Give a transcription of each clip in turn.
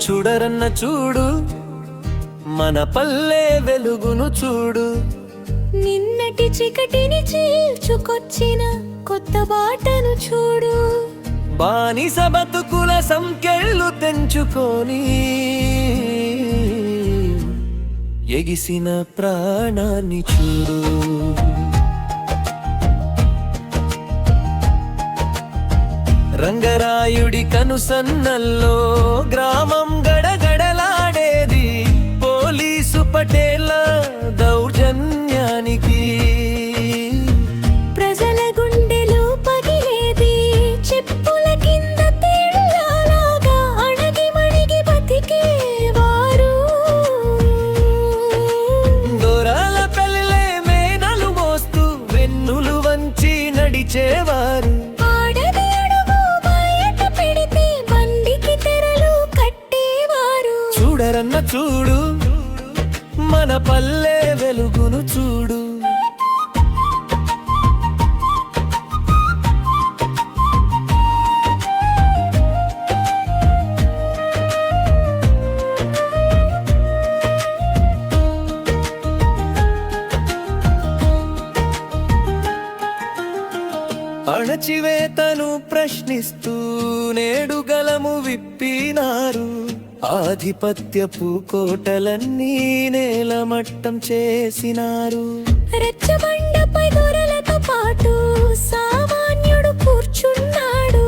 చూడరన్న చూడు మన పల్లె వెలుగును చూడు. నిన్నటి చీకటిని చీల్చుకొచ్చిన కొత్త బాటను చూడు. బానిస బతుకుల సంకెళ్ళు తెంచుకొని ఎగిసిన ప్రాణాన్ని చూడు. రంగరాయుడి కనుసన్నల్లో గ్రామం గడగడలాడేది పోలీసు పటేల దౌర్జన్యానికి. ప్రజల గుండెలు పగిలేది చెప్పుల కింద తేళ్లలాగా అణగి మణిగి బతికేవారు. దొరల పల్లె మేనలు మోస్తూ వెన్నులు వంచి నడిచేవారు. చూడరన్న చూడు మన పల్లె వెలుగును చూడు. అణచివేతను ప్రశ్నిస్తూ నేడు గలము విప్పినారు. ఆధిపత్యపు కోటలన్నీ నేలమట్టం చేసినారు. రెచ్చబండపై దొరలతో పాటు సామాన్యుడు కూర్చున్నాడు.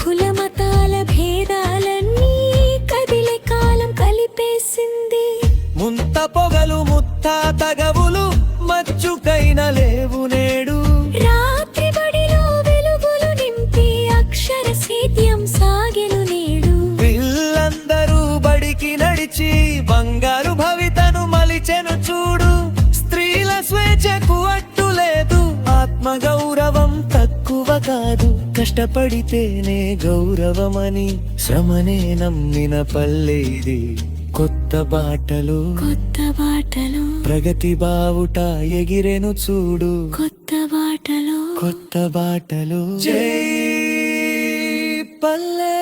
కులమతాల భేదాలన్నీ కదిలే కాలం కలిపేసింది. ముంత పొగలు ముత్తా తగవులు మచ్చుకైన లేవు నేడు. రాత్రి బడిలో వెలుగులు నింపి అక్షర సేద్యం సాగెను నేడు. పిల్లందరూ బడికి నడిచి బంగారు భవితను మలిచెను చూడు. స్త్రీల స్వేచ్ఛకు అట్టు లేదు, ఆత్మగౌరవం తక్కువ కాదు. కష్టపడితేనే గౌరవమని శ్రమనే నమ్మిన పల్లె ఇది. కొత్త బాటలు ప్రగతి బావుట ఎగిరెను చూడు. కొత్త బాటలు జై పల్లె.